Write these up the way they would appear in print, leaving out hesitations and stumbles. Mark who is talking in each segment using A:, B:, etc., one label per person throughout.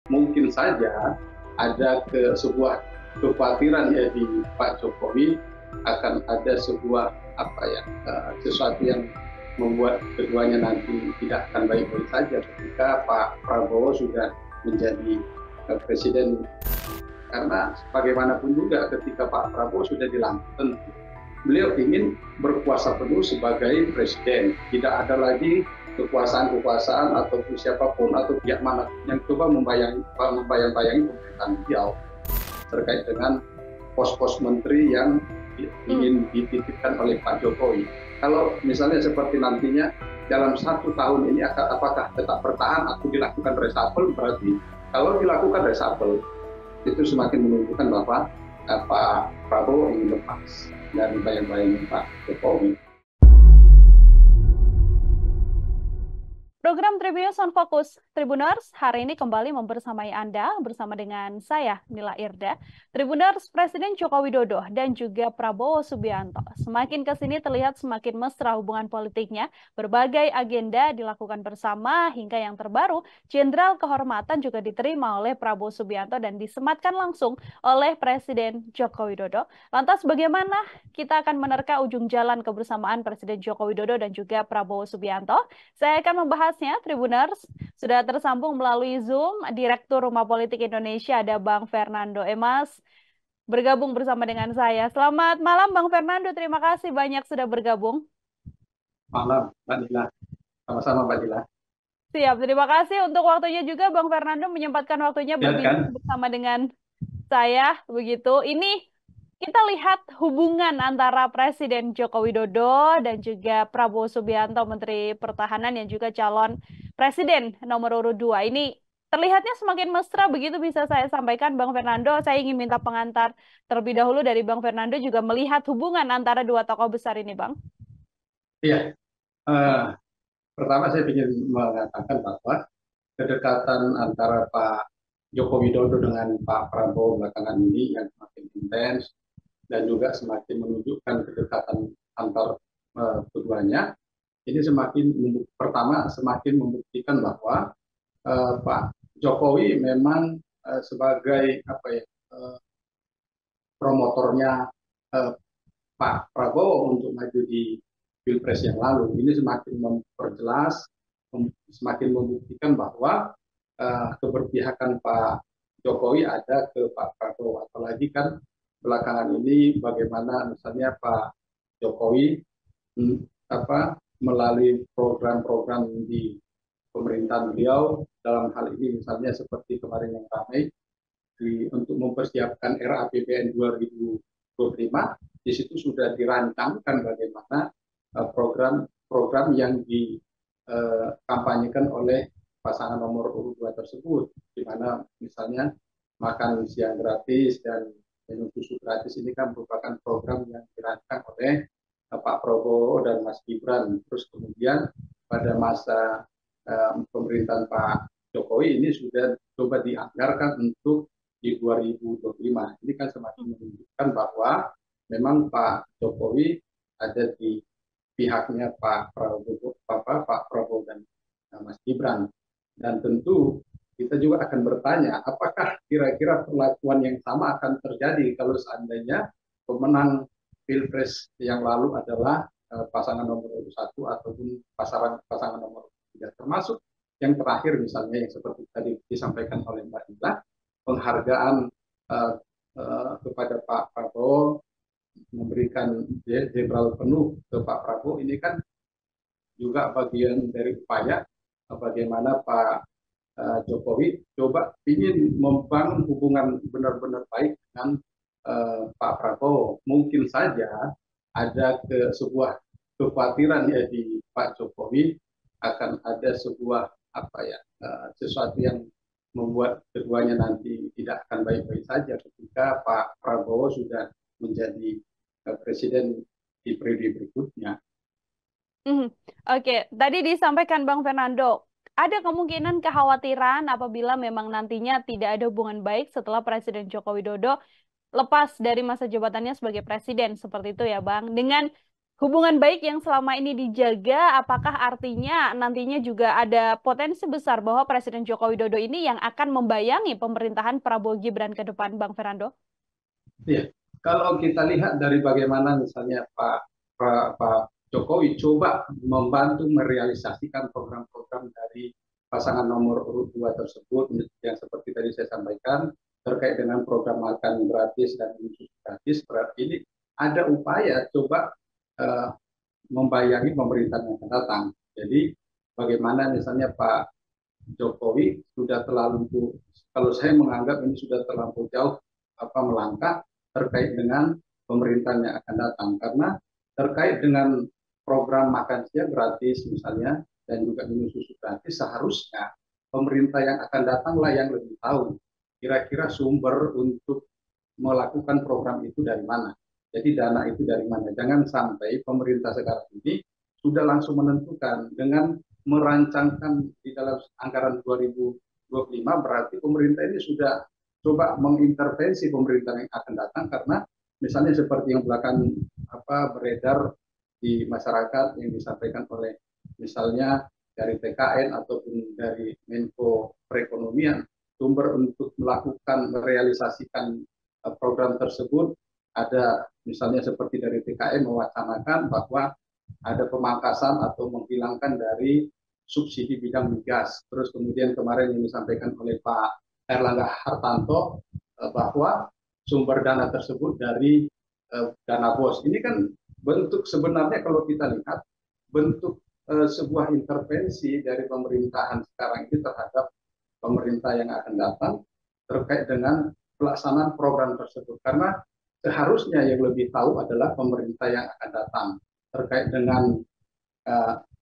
A: mungkin saja ada sebuah kekhawatiran ya di Pak Jokowi akan ada sebuah sesuatu yang membuat keduanya nanti tidak akan baik-baik saja ketika Pak Prabowo sudah menjadi presiden, karena bagaimanapun juga ketika Pak Prabowo sudah dilantik, beliau ingin berkuasa penuh sebagai presiden, tidak ada lagi kekuasaan-kekuasaan ataupun siapapun atau pihak mana yang coba membayang-bayangi pemerintahan beliau terkait dengan pos-pos menteri yang ingin dititipkan oleh Pak Jokowi. Kalau misalnya seperti nantinya dalam 1 tahun ini apakah tetap bertahan atau dilakukan reshuffle, berarti kalau dilakukan reshuffle itu semakin menunjukkan bahwa Pak Prabowo ingin lepas dari bayang-bayang Pak Jokowi.
B: Program Tribunnews on Focus, Tribuners hari ini kembali membersamai Anda bersama dengan saya, Nila Irda. Tribuners, Presiden Joko Widodo dan juga Prabowo Subianto semakin ke sini terlihat semakin mesra hubungan politiknya. Berbagai agenda dilakukan bersama hingga yang terbaru, Jenderal Kehormatan juga diterima oleh Prabowo Subianto dan disematkan langsung oleh Presiden Joko Widodo. Lantas bagaimana kita akan menerka ujung jalan kebersamaan Presiden Joko Widodo dan juga Prabowo Subianto? Saya akan membahasnya, Tribuners. Sudah tersambung melalui Zoom, Direktur Rumah Politik Indonesia, ada Bang Fernando Emas, bergabung bersama dengan saya. Selamat malam, Bang Fernando. Terima kasih banyak sudah bergabung.
A: Malam, Mbak Nila. Sama-sama, Mbak Nila.
B: Siap, terima kasih untuk waktunya juga, Bang Fernando menyempatkan waktunya berbincang bersama dengan saya. Begitu. Ini kita lihat hubungan antara Presiden Joko Widodo dan juga Prabowo Subianto, Menteri Pertahanan yang juga calon Presiden nomor urut 2. Ini terlihatnya semakin mesra, begitu bisa saya sampaikan, Bang Fernando. Saya ingin minta pengantar terlebih dahulu dari Bang Fernando juga melihat hubungan antara dua tokoh besar ini, Bang.
A: Iya, pertama saya ingin mengatakan bahwa kedekatan antara Pak Joko Widodo dengan Pak Prabowo belakangan ini yang semakin intens dan juga semakin menunjukkan kedekatan antar keduanya, ini semakin membuktikan bahwa Pak Jokowi memang sebagai promotornya Pak Prabowo untuk maju di Pilpres yang lalu. Ini semakin memperjelas, semakin membuktikan bahwa keberpihakan Pak Jokowi ada ke Pak Prabowo. Apalagi kan belakangan ini bagaimana misalnya Pak Jokowi melalui program-program di pemerintahan beliau, dalam hal ini misalnya seperti kemarin yang ramai untuk mempersiapkan RAPBN 2025, di situ sudah dirancangkan bagaimana program-program yang dikampanyekan oleh pasangan nomor urut 2 tersebut, di mana misalnya makan siang gratis dan minum susu gratis ini kan merupakan program yang dirancang oleh Pak Prabowo dan Mas Gibran. Terus kemudian pada masa pemerintahan Pak Jokowi ini sudah coba dianggarkan untuk di 2025. Ini kan semakin menunjukkan bahwa memang Pak Jokowi ada di pihaknya Pak Prabowo dan Mas Gibran. Dan tentu kita juga akan bertanya, apakah kira-kira perlakuan yang sama akan terjadi kalau seandainya pemenang Pilpres yang lalu adalah pasangan nomor 1 ataupun pasangan nomor 3, termasuk yang terakhir misalnya yang seperti tadi disampaikan oleh Mbak Nila, penghargaan kepada Pak Prabowo, memberikan jenderal penuh ke Pak Prabowo, ini kan juga bagian dari upaya bagaimana Pak Jokowi coba ingin membangun hubungan benar-benar baik dengan Pak Prabowo. Mungkin saja ada sebuah kekhawatiran ya di Pak Jokowi akan ada sebuah sesuatu yang membuat keduanya nanti tidak akan baik-baik saja ketika Pak Prabowo sudah menjadi presiden di periode berikutnya.
B: Oke, tadi disampaikan Bang Fernando, ada kemungkinan kekhawatiran apabila memang nantinya tidak ada hubungan baik setelah Presiden Joko Widodo lepas dari masa jabatannya sebagai presiden, seperti itu ya Bang. Dengan hubungan baik yang selama ini dijaga, apakah artinya nantinya juga ada potensi besar bahwa Presiden Joko Widodo ini yang akan membayangi pemerintahan Prabowo Gibran ke depan, Bang Fernando?
A: Iya, kalau kita lihat dari bagaimana misalnya Pak Jokowi coba membantu merealisasikan program-program dari pasangan nomor urut 2 tersebut, yang seperti tadi saya sampaikan, terkait dengan program makan gratis dan minum gratis, berarti ini ada upaya coba eh, membayangi pemerintahan yang akan datang. Jadi bagaimana misalnya Pak Jokowi sudah terlalu, kalau saya menganggap ini sudah terlalu jauh melangkah terkait dengan pemerintahan yang akan datang, karena terkait dengan program makan siang gratis misalnya dan juga minum susu gratis, seharusnya pemerintah yang akan datanglah yang lebih tahu kira-kira sumber untuk melakukan program itu dari mana. Jadi dana itu dari mana. Jangan sampai pemerintah sekarang ini sudah langsung menentukan dengan merancangkan di dalam anggaran 2025, berarti pemerintah ini sudah coba mengintervensi pemerintahan yang akan datang, karena misalnya seperti yang belakang beredar di masyarakat yang disampaikan oleh misalnya dari TKN ataupun dari Menko Perekonomian, sumber untuk melakukan merealisasikan program tersebut ada misalnya seperti dari TKN mewacanakan bahwa ada pemangkasan atau menghilangkan dari subsidi bidang migas. Terus kemudian kemarin yang disampaikan oleh Pak Erlangga Hartanto bahwa sumber dana tersebut dari dana BOS. Ini kan bentuk sebenarnya kalau kita lihat bentuk sebuah intervensi dari pemerintahan sekarang ini terhadap pemerintah yang akan datang terkait dengan pelaksanaan program tersebut. Karena seharusnya yang lebih tahu adalah pemerintah yang akan datang terkait dengan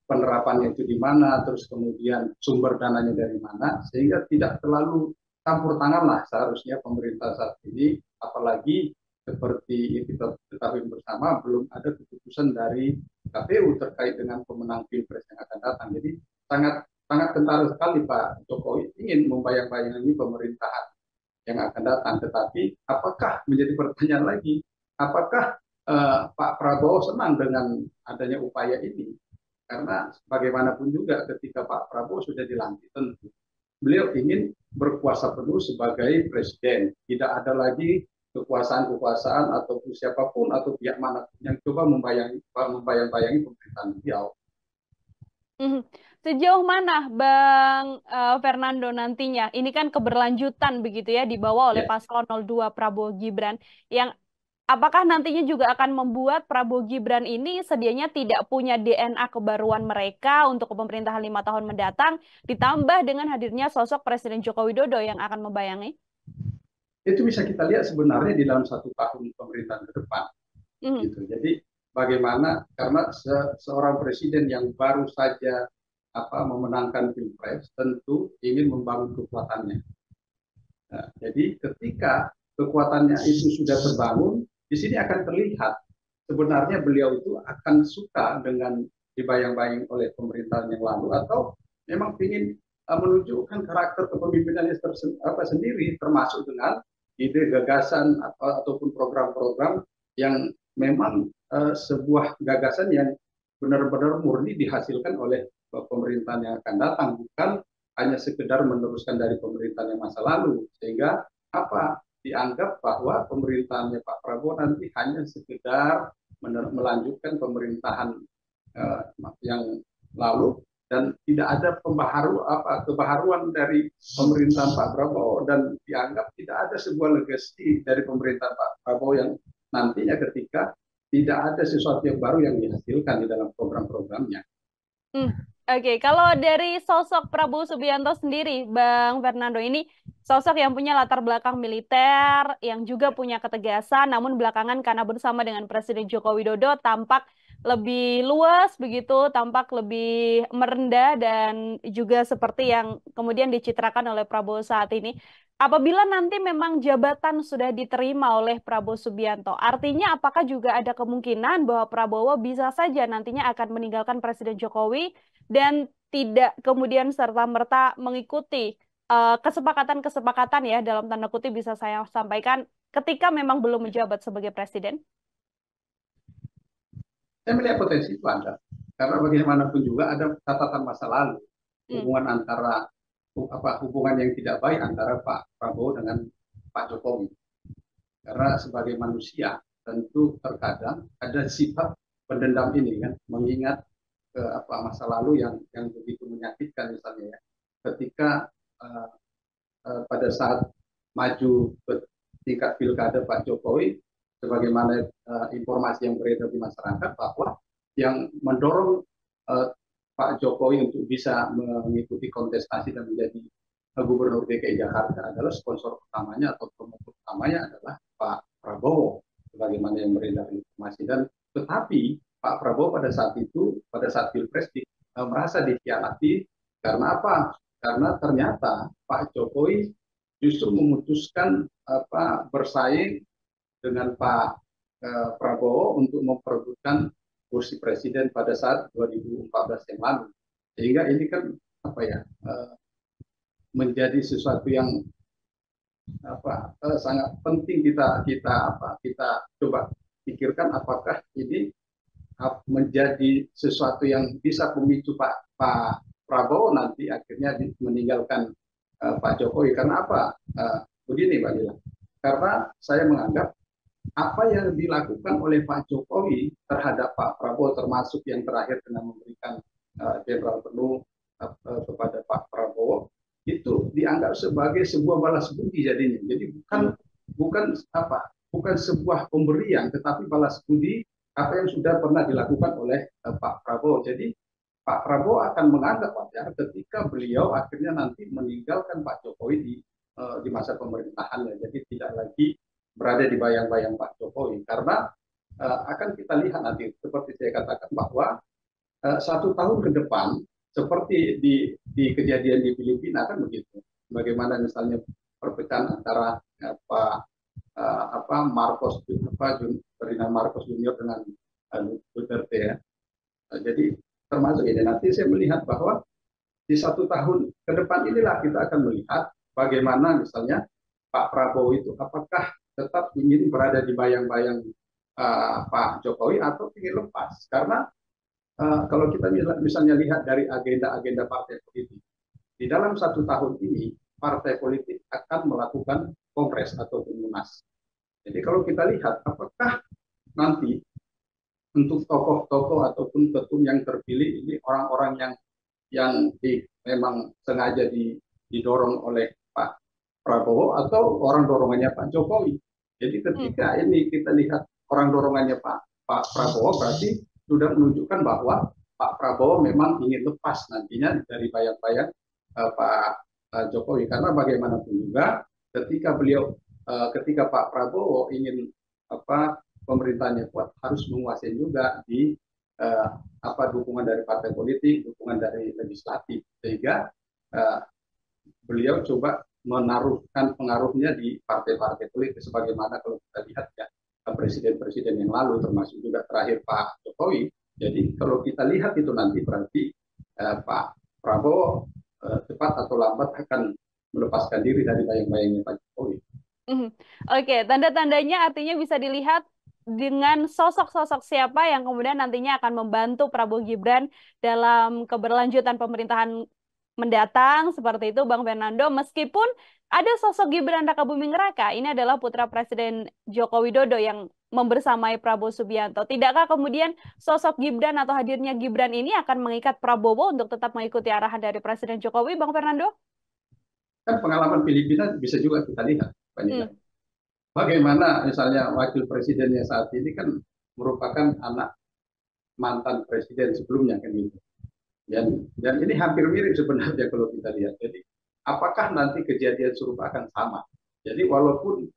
A: penerapannya itu di mana, terus kemudian sumber dananya dari mana, sehingga tidak terlalu campur tangan lah seharusnya pemerintah saat ini, apalagi seperti kita ketahui bersama belum ada keputusan dari KPU terkait dengan pemenang Pilpres yang akan datang. Jadi sangat sangat kentara sekali Pak Jokowi ingin membayang-bayangi pemerintahan yang akan datang, tetapi apakah menjadi pertanyaan lagi, apakah Pak Prabowo senang dengan adanya upaya ini? Karena bagaimanapun juga ketika Pak Prabowo sudah dilantik, tentu beliau ingin berkuasa penuh sebagai presiden. Tidak ada lagi kekuasaan-kekuasaan ataupun siapapun atau pihak manapun yang coba membayang-bayangi pemerintahan beliau.
B: Sejauh mana Bang Fernando nantinya? Ini kan keberlanjutan begitu ya dibawa oleh Paslon 02 Prabowo Gibran yang apakah nantinya juga akan membuat Prabowo Gibran ini sedianya tidak punya DNA kebaruan mereka untuk pemerintahan 5 tahun mendatang, ditambah dengan hadirnya sosok Presiden Joko Widodo yang akan membayangi?
A: Itu bisa kita lihat sebenarnya di dalam 1 tahun pemerintahan ke depan. Gitu. Jadi bagaimana, karena seorang presiden yang baru saja memenangkan Pilpres tentu ingin membangun kekuatannya. Nah, jadi ketika kekuatannya itu sudah terbangun, di sini akan terlihat sebenarnya beliau itu akan suka dengan dibayang-bayang oleh pemerintahan yang lalu, atau memang ingin menunjukkan karakter kepemimpinannya sendiri, termasuk dengan ide gagasan ataupun program-program yang memang sebuah gagasan yang benar-benar murni dihasilkan oleh pemerintahan yang akan datang, bukan hanya sekedar meneruskan dari pemerintahan yang masa lalu, sehingga dianggap bahwa pemerintahannya Pak Prabowo nanti hanya sekedar melanjutkan pemerintahan yang lalu dan tidak ada kebaharuan dari pemerintahan Pak Prabowo, dan dianggap tidak ada sebuah legasi dari pemerintahan Pak Prabowo yang nantinya ketika tidak ada sesuatu yang baru yang dihasilkan di dalam program-programnya.
B: Oke, kalau dari sosok Prabowo Subianto sendiri, Bang Fernando, ini sosok yang punya latar belakang militer, yang juga punya ketegasan, namun belakangan karena bersama dengan Presiden Joko Widodo tampak lebih luas begitu, tampak lebih merendah dan juga seperti yang kemudian dicitrakan oleh Prabowo saat ini. Apabila nanti memang jabatan sudah diterima oleh Prabowo Subianto, artinya apakah juga ada kemungkinan bahwa Prabowo bisa saja nantinya akan meninggalkan Presiden Jokowi dan tidak kemudian serta-merta mengikuti kesepakatan-kesepakatan ya dalam tanda kutip bisa saya sampaikan ketika memang belum menjabat sebagai presiden?
A: Saya melihat potensi itu ada. Karena bagaimanapun juga ada catatan masa lalu hubungan antara hubungan yang tidak baik antara Pak Prabowo dengan Pak Jokowi. Karena sebagai manusia tentu terkadang ada sifat pendendam ini kan, mengingat masa lalu yang begitu menyakitkan misalnya ya. Ketika pada saat maju ke tingkat pilkada Pak Jokowi, sebagaimana informasi yang beredar di masyarakat bahwa yang mendorong Pak Jokowi untuk bisa mengikuti kontestasi dan menjadi Gubernur DKI Jakarta adalah sponsor utamanya atau promotor utamanya adalah Pak Prabowo, sebagaimana yang beredar informasi. Dan tetapi Pak Prabowo pada saat itu, pada saat Pilpres merasa dikhianati karena apa? Karena ternyata Pak Jokowi justru memutuskan bersaing dengan Pak Prabowo untuk memperebutkan kursi presiden pada saat 2014 yang lalu. Sehingga ini kan menjadi sesuatu yang sangat penting kita coba pikirkan, apakah ini menjadi sesuatu yang bisa memicu Pak Prabowo nanti akhirnya meninggalkan Pak Jokowi. Karena apa? Begini Mbak Lila, karena saya menganggap apa yang dilakukan oleh Pak Jokowi terhadap Pak Prabowo, termasuk yang terakhir dengan memberikan jenderal penuh kepada Pak Prabowo, itu dianggap sebagai sebuah balas budi jadinya. Jadi bukan sebuah pemberian, tetapi balas budi apa yang sudah pernah dilakukan oleh Pak Prabowo. Jadi Pak Prabowo akan menganggap wajar ketika beliau akhirnya nanti meninggalkan Pak Jokowi di masa pemerintahannya. Jadi tidak lagi berada di bayang-bayang Pak Jokowi, karena akan kita lihat nanti seperti saya katakan bahwa 1 tahun ke depan seperti di kejadian di Filipina kan begitu. Bagaimana misalnya perpecahan antara Ferdinand Marcos Junior dengan Duterte ya. Jadi termasuk ini nanti saya melihat bahwa di 1 tahun ke depan inilah kita akan melihat bagaimana misalnya Pak Prabowo itu apakah tetap ingin berada di bayang-bayang Pak Jokowi atau ingin lepas. Karena kalau kita misalnya lihat dari agenda-agenda partai politik, di dalam 1 tahun ini partai politik akan melakukan kongres atau munas. Jadi kalau kita lihat apakah nanti untuk tokoh-tokoh ataupun ketum yang terpilih ini orang-orang yang memang sengaja didorong oleh Pak Prabowo atau orang dorongannya Pak Jokowi. Jadi ketika ini kita lihat orang dorongannya Pak Prabowo, berarti sudah menunjukkan bahwa Pak Prabowo memang ingin lepas nantinya dari bayang-bayang Pak Jokowi. Karena bagaimanapun juga ketika Pak Prabowo ingin pemerintahnya kuat, harus menguasai juga di dukungan dari partai politik, dukungan dari legislatif, sehingga beliau coba menaruhkan pengaruhnya di partai-partai politik, sebagaimana kalau kita lihat ya presiden-presiden yang lalu, termasuk juga terakhir Pak Jokowi. Jadi kalau kita lihat itu nanti berarti Pak Prabowo cepat atau lambat akan melepaskan diri dari bayang-bayangnya Pak Jokowi.
B: Oke, tanda-tandanya artinya bisa dilihat dengan sosok-sosok siapa yang kemudian nantinya akan membantu Prabowo Gibran dalam keberlanjutan pemerintahan mendatang, seperti itu Bang Fernando. Meskipun ada sosok Gibran Rakabuming Raka, ini adalah putra Presiden Joko Widodo yang membersamai Prabowo Subianto. Tidakkah kemudian sosok Gibran atau hadirnya Gibran ini akan mengikat Prabowo untuk tetap mengikuti arahan dari Presiden Jokowi, Bang Fernando?
A: Kan pengalaman Filipina bisa juga kita lihat. Bagaimana misalnya wakil presidennya saat ini kan merupakan anak mantan presiden sebelumnya kan gitu. Dan ini hampir mirip sebenarnya kalau kita lihat. Jadi apakah nanti kejadian serupa akan sama? Jadi walaupun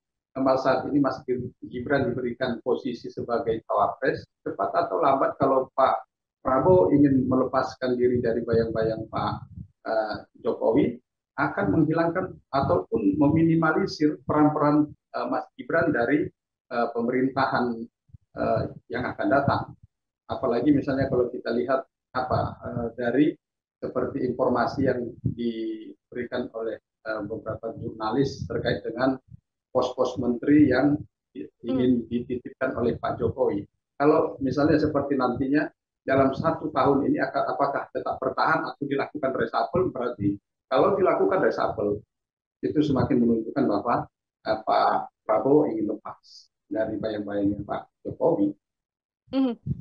A: saat ini Mas Gibran diberikan posisi sebagai cawapres, cepat atau lambat kalau Pak Prabowo ingin melepaskan diri dari bayang-bayang Pak Jokowi, akan menghilangkan ataupun meminimalisir peran-peran Mas Gibran dari pemerintahan yang akan datang. Apalagi misalnya kalau kita lihat dari seperti informasi yang diberikan oleh beberapa jurnalis terkait dengan pos-pos menteri yang ingin dititipkan oleh Pak Jokowi. kalau misalnya seperti nantinya dalam 1 tahun ini apakah tetap bertahan atau dilakukan reshuffle, berarti kalau dilakukan reshuffle itu semakin menunjukkan bahwa Pak Prabowo ingin lepas dari bayang-bayangnya Pak Jokowi.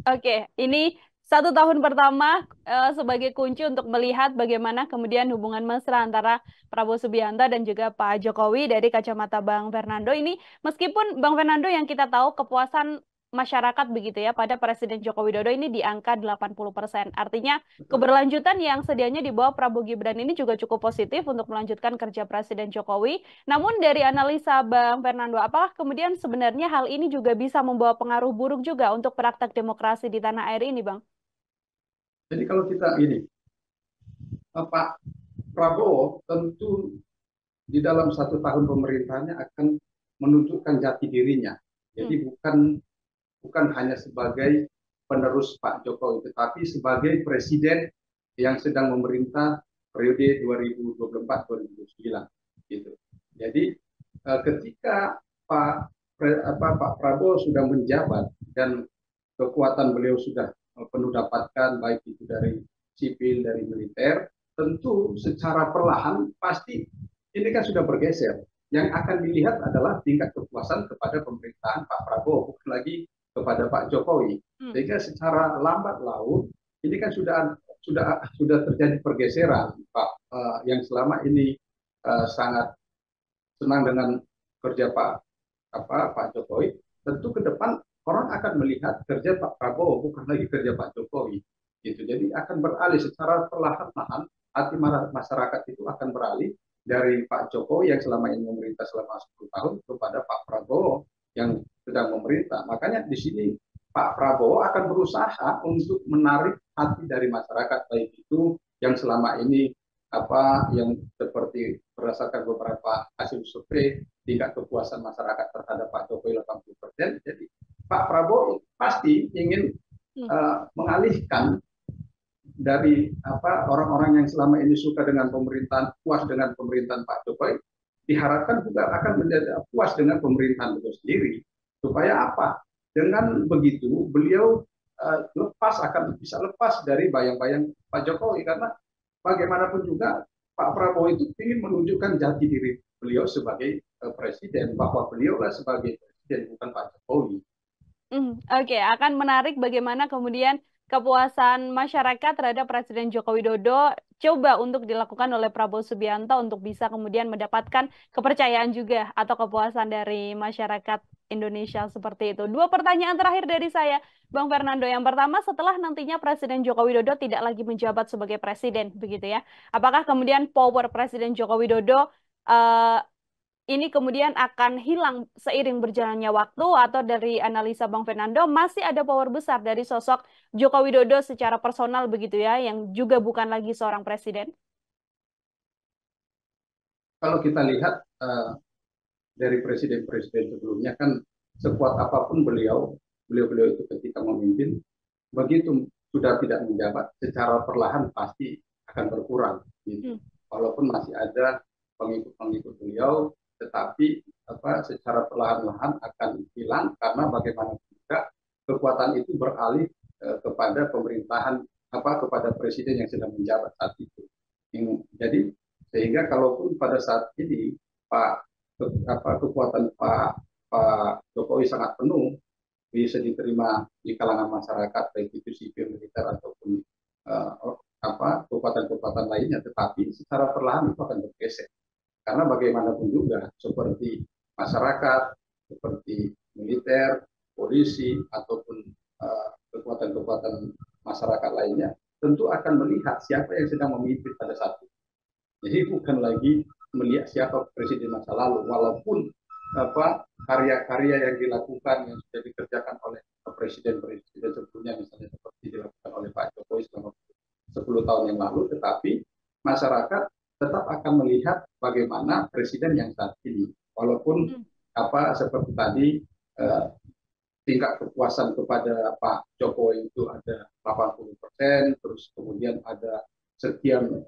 B: Oke, ini 1 tahun pertama sebagai kunci untuk melihat bagaimana kemudian hubungan mesra antara Prabowo Subianto dan juga Pak Jokowi dari kacamata Bang Fernando. Ini meskipun Bang Fernando yang kita tahu kepuasan masyarakat begitu ya pada Presiden Joko Widodo ini di angka 80%. Artinya keberlanjutan yang sedianya di bawah Prabowo Gibran ini juga cukup positif untuk melanjutkan kerja Presiden Jokowi. Namun dari analisa Bang Fernando, apakah kemudian sebenarnya hal ini juga bisa membawa pengaruh buruk juga untuk praktek demokrasi di tanah air ini, Bang?
A: Jadi kalau kita ini, Pak Prabowo tentu di dalam 1 tahun pemerintahannya akan menunjukkan jati dirinya. Jadi bukan hanya sebagai penerus Pak Jokowi, tetapi sebagai presiden yang sedang memerintah periode 2024-2029. Gitu. Jadi ketika Pak Prabowo sudah menjabat dan kekuatan beliau sudah penuh dapatkan, baik itu dari sipil, dari militer, tentu secara perlahan pasti ini kan sudah bergeser. Yang akan dilihat adalah tingkat kepuasan kepada pemerintahan Pak Prabowo, bukan lagi kepada Pak Jokowi. Sehingga secara lambat laun ini kan sudah terjadi pergeseran, Pak, yang selama ini sangat senang dengan kerja Pak Jokowi. Tentu ke depan orang akan melihat kerja Pak Prabowo bukan lagi kerja Pak Jokowi. Gitu. Jadi akan beralih secara perlahan-lahan, hati masyarakat itu akan beralih dari Pak Jokowi yang selama ini memerintah selama 10 tahun kepada Pak Prabowo yang sedang memerintah. Makanya di sini Pak Prabowo akan berusaha untuk menarik hati dari masyarakat, baik itu yang selama ini yang seperti berdasarkan beberapa hasil survei tingkat kepuasan masyarakat terhadap Pak Jokowi 80%. Jadi Pak Prabowo pasti ingin mengalihkan dari orang-orang yang selama ini suka dengan pemerintahan, puas dengan pemerintahan Pak Jokowi, diharapkan juga akan menjadi puas dengan pemerintahan itu sendiri. Supaya apa? Dengan begitu beliau akan bisa lepas dari bayang-bayang Pak Jokowi, karena bagaimanapun juga Pak Prabowo itu ingin menunjukkan jati diri beliau sebagai presiden, bahwa beliau lah sebagai presiden, bukan Pak Jokowi.
B: Oke, akan menarik bagaimana kemudian kepuasan masyarakat terhadap Presiden Joko Widodo coba untuk dilakukan oleh Prabowo Subianto untuk bisa kemudian mendapatkan kepercayaan juga atau kepuasan dari masyarakat Indonesia seperti itu. 2 pertanyaan terakhir dari saya, Bang Fernando. Yang pertama, setelah nantinya Presiden Joko Widodo tidak lagi menjabat sebagai presiden, begitu ya, apakah kemudian power Presiden Joko Widodo ini kemudian akan hilang seiring berjalannya waktu, atau dari analisa Bang Fernando masih ada power besar dari sosok Joko Widodo secara personal begitu ya, yang juga bukan lagi seorang presiden?
A: Kalau kita lihat dari presiden-presiden sebelumnya kan sekuat apapun beliau itu ketika memimpin, begitu sudah tidak menjabat, secara perlahan pasti akan berkurang. Gitu. Walaupun masih ada pengikut-pengikut beliau, tetapi secara perlahan-lahan akan hilang, karena bagaimana juga kekuatan itu beralih kepada pemerintahan kepada presiden yang sedang menjabat saat itu. Jadi sehingga kalaupun pada saat ini kekuatan Pak Jokowi sangat penuh, bisa diterima di kalangan masyarakat, baik itu sipil, militer ataupun kekuatan-kekuatan lainnya, tetapi secara perlahan itu akan bergeser. Karena bagaimanapun juga seperti masyarakat, seperti militer, polisi, ataupun kekuatan-kekuatan masyarakat lainnya, tentu akan melihat siapa yang sedang memimpin pada saat itu. Jadi bukan lagi melihat siapa presiden masa lalu, walaupun karya-karya yang dilakukan, yang sudah dikerjakan oleh presiden-presiden sebelumnya, misalnya seperti dilakukan oleh Pak Jokowi selama 10 tahun yang lalu, tetapi masyarakat tetap akan melihat bagaimana presiden yang saat ini, walaupun seperti tadi tingkat kepuasan kepada Pak Jokowi itu ada 80%, terus kemudian ada sekian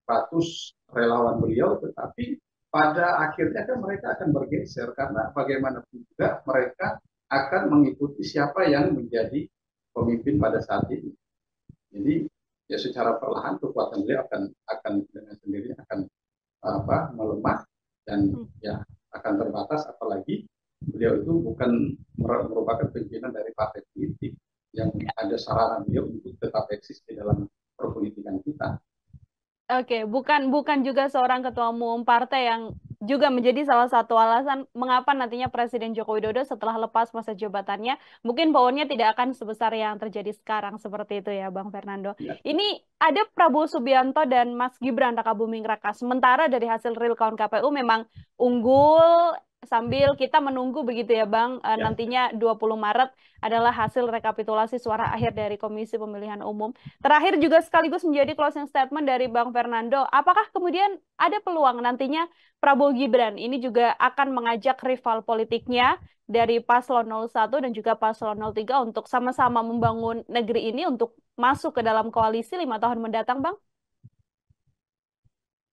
A: ratus relawan beliau, tetapi pada akhirnya kan mereka akan bergeser, karena bagaimanapun juga mereka akan mengikuti siapa yang menjadi pemimpin pada saat ini. Jadi ya secara perlahan kekuatan beliau akan dengan sendirinya akan melemah dan ya akan terbatas, apalagi beliau itu bukan merupakan pimpinan dari partai politik yang ada sarana beliau untuk tetap eksis di dalam perpolitikan kita.
B: Oke, bukan juga seorang ketua umum partai yang juga menjadi salah satu alasan mengapa nantinya Presiden Joko Widodo setelah lepas masa jabatannya mungkin powernya tidak akan sebesar yang terjadi sekarang, seperti itu ya Bang Fernando.
A: Ya.
B: Ini ada Prabowo Subianto dan Mas Gibran Rakabuming Raka. Sementara dari hasil real count KPU memang unggul, sambil kita menunggu begitu ya Bang,
A: Ya.
B: nantinya 20 Maret adalah hasil rekapitulasi suara akhir dari Komisi Pemilihan Umum. Terakhir juga sekaligus menjadi closing statement dari Bang Fernando, apakah kemudian ada peluang nantinya Prabowo Gibran ini juga akan mengajak rival politiknya dari Paslon 01 dan juga Paslon 03 untuk sama-sama membangun negeri ini untuk masuk ke dalam koalisi 5 tahun mendatang, Bang?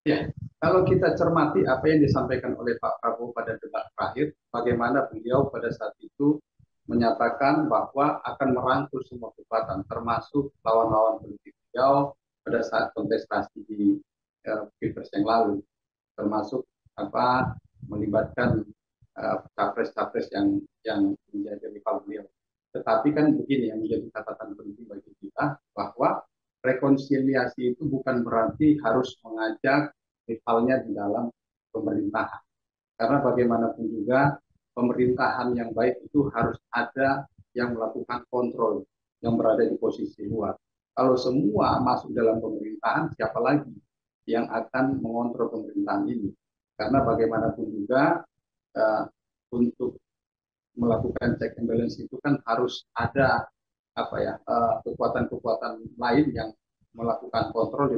A: Ya, kalau kita cermati apa yang disampaikan oleh Pak Prabowo pada debat terakhir, bagaimana beliau pada saat itu menyatakan bahwa akan merangkul semua kekuatan, termasuk lawan-lawan politik beliau pada saat kontestasi di Pilpres yang lalu, termasuk melibatkan capres-capres yang menjadi rival beliau. Tetapi kan begini yang menjadi catatan penting bagi kita, bahwa rekonsiliasi itu bukan berarti harus mengajak rivalnya di dalam pemerintahan. Karena bagaimanapun juga pemerintahan yang baik itu harus ada yang melakukan kontrol, yang berada di posisi luar. Kalau semua masuk dalam pemerintahan, siapa lagi yang akan mengontrol pemerintahan ini? Karena bagaimanapun juga untuk melakukan check and balance itu kan harus ada kekuatan-kekuatan lain yang melakukan kontrol di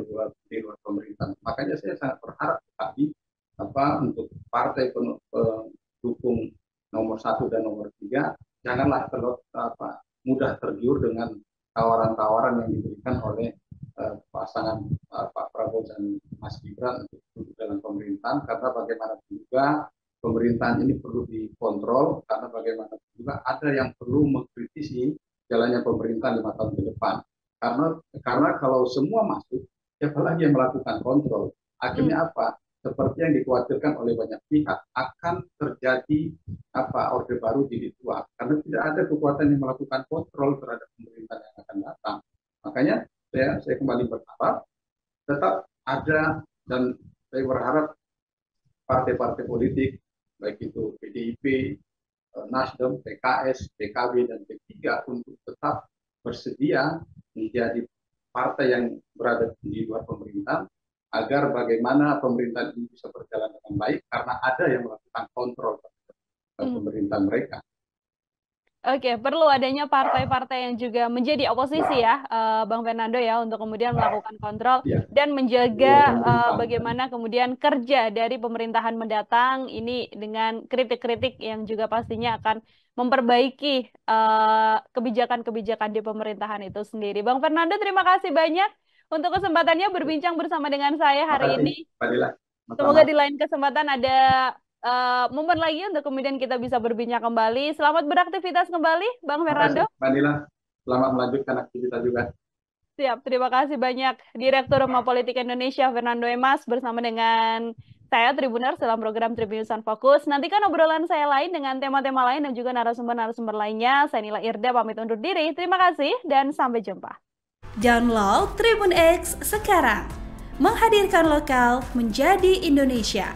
A: luar pemerintahan. Makanya saya sangat berharap tadi untuk partai pendukung nomor 1 dan nomor 3 janganlah mudah tergiur dengan tawaran-tawaran yang diberikan oleh pasangan Pak Prabowo dan Mas Gibran untuk duduk dalam pemerintahan, karena bagaimanapun juga pemerintahan ini perlu dikontrol, karena bagaimanapun juga ada yang perlu mengkritisi jalannya pemerintahan 5 tahun ke depan. Karena kalau semua masuk, siapa lagi yang melakukan kontrol? Akhirnya apa? Seperti yang dikhawatirkan oleh banyak pihak, akan terjadi orde baru jilid 2, karena tidak ada kekuatan yang melakukan kontrol terhadap pemerintahan yang akan datang. Makanya saya kembali berharap tetap ada, dan saya berharap partai-partai politik baik itu PDIP, Nasdem, PKS, PKB, dan P3 untuk tetap bersedia menjadi partai yang berada di luar pemerintahan, agar bagaimana pemerintahan ini bisa berjalan dengan baik, karena ada yang melakukan kontrol terhadap pemerintahan mereka.
B: Oke, perlu adanya partai-partai yang juga menjadi oposisi ya, Bang Fernando ya, untuk kemudian melakukan kontrol dan menjaga bagaimana kemudian kerja dari pemerintahan mendatang ini dengan kritik-kritik yang juga pastinya akan memperbaiki kebijakan-kebijakan di pemerintahan itu sendiri. Bang Fernando, terima kasih banyak untuk kesempatannya berbincang bersama dengan saya hari ini. Semoga di lain kesempatan ada momen lagi untuk kemudian kita bisa berbincang kembali. Selamat beraktivitas kembali, Bang Fernando.
A: Mbak, selamat melanjutkan aktivitas juga.
B: Siap, terima kasih banyak Direktur Rumah Politik Indonesia Fernando Emas bersama dengan saya Tribuners dalam program Tribunusan Fokus. Nantikan obrolan saya lain dengan tema-tema lain dan juga narasumber-narasumber lainnya. Saya Nila Irda pamit undur diri. Terima kasih dan sampai jumpa.
C: Download Tribun X sekarang. Menghadirkan lokal menjadi Indonesia.